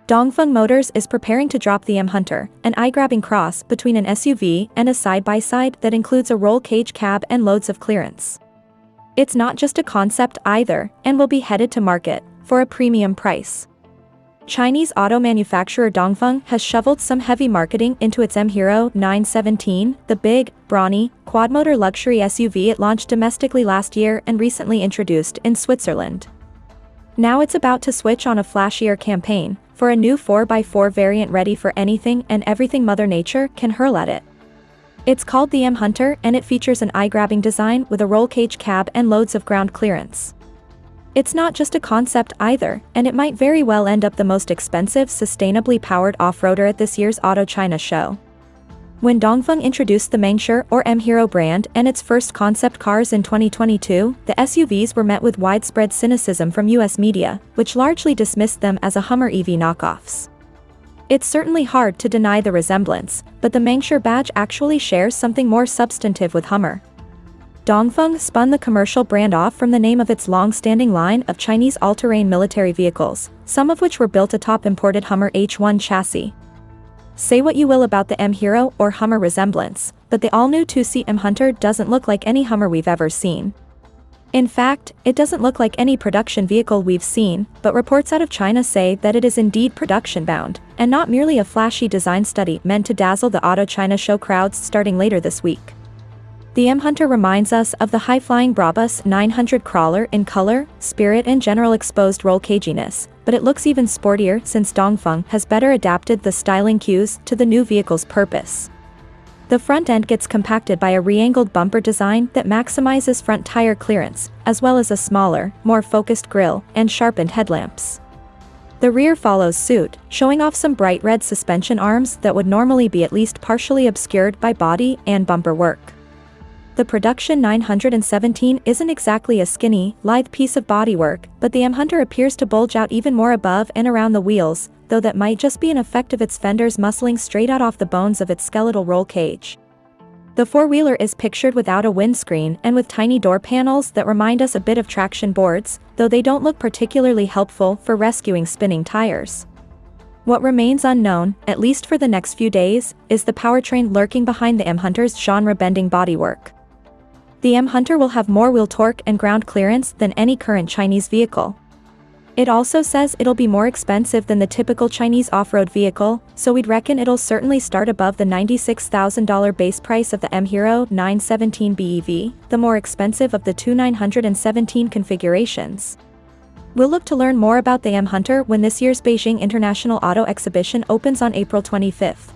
Dongfeng Motors is preparing to drop the M Hunter, an eye-grabbing cross between an SUV and a side-by-side that includes a roll cage cab and loads of clearance. It's not just a concept either, and will be headed to market for a premium price. Chinese auto manufacturer Dongfeng has shoveled some heavy marketing into its M Hero 917, the big, brawny, quad-motor luxury SUV it launched domestically last year and recently introduced in Switzerland. Now it's about to switch on a flashier campaign for a new 4x4 variant ready for anything and everything Mother Nature can hurl at it. It's called the M Hunter and it features an eye-grabbing design with a roll cage cab and loads of ground clearance. It's not just a concept either, and it might very well end up the most expensive sustainably powered off-roader at this year's Auto China show. When Dongfeng introduced the Mengshe or M Hero brand and its first concept cars in 2022, the SUVs were met with widespread cynicism from US media, which largely dismissed them as a Hummer EV knockoffs. It's certainly hard to deny the resemblance, but the Mengshe badge actually shares something more substantive with Hummer. Dongfeng spun the commercial brand off from the name of its long-standing line of Chinese all-terrain military vehicles, some of which were built atop imported Hummer H1 chassis. Say what you will about the M Hero or Hummer resemblance, but the all-new two-seat M Hunter doesn't look like any Hummer we've ever seen. In fact, it doesn't look like any production vehicle we've seen, but reports out of China say that it is indeed production-bound, and not merely a flashy design study meant to dazzle the Auto China show crowds starting later this week. The M Hunter reminds us of the high-flying Brabus 900 crawler in color, spirit and general exposed roll caginess, but it looks even sportier since Dongfeng has better adapted the styling cues to the new vehicle's purpose. The front end gets compacted by a re-angled bumper design that maximizes front tire clearance, as well as a smaller, more focused grille and sharpened headlamps. The rear follows suit, showing off some bright red suspension arms that would normally be at least partially obscured by body and bumper work. The production 917 isn't exactly a skinny, lithe piece of bodywork, but the M Hunter appears to bulge out even more above and around the wheels, though that might just be an effect of its fenders muscling straight out off the bones of its skeletal roll cage. The four-wheeler is pictured without a windscreen and with tiny door panels that remind us a bit of traction boards, though they don't look particularly helpful for rescuing spinning tires. What remains unknown, at least for the next few days, is the powertrain lurking behind the M Hunter's genre-bending bodywork. The M Hunter will have more wheel torque and ground clearance than any current Chinese vehicle. It also says it'll be more expensive than the typical Chinese off-road vehicle, so we'd reckon it'll certainly start above the $96,000 base price of the M Hero 917 BEV, the more expensive of the two 917 configurations. We'll look to learn more about the M Hunter when this year's Beijing International Auto Exhibition opens on April 25th.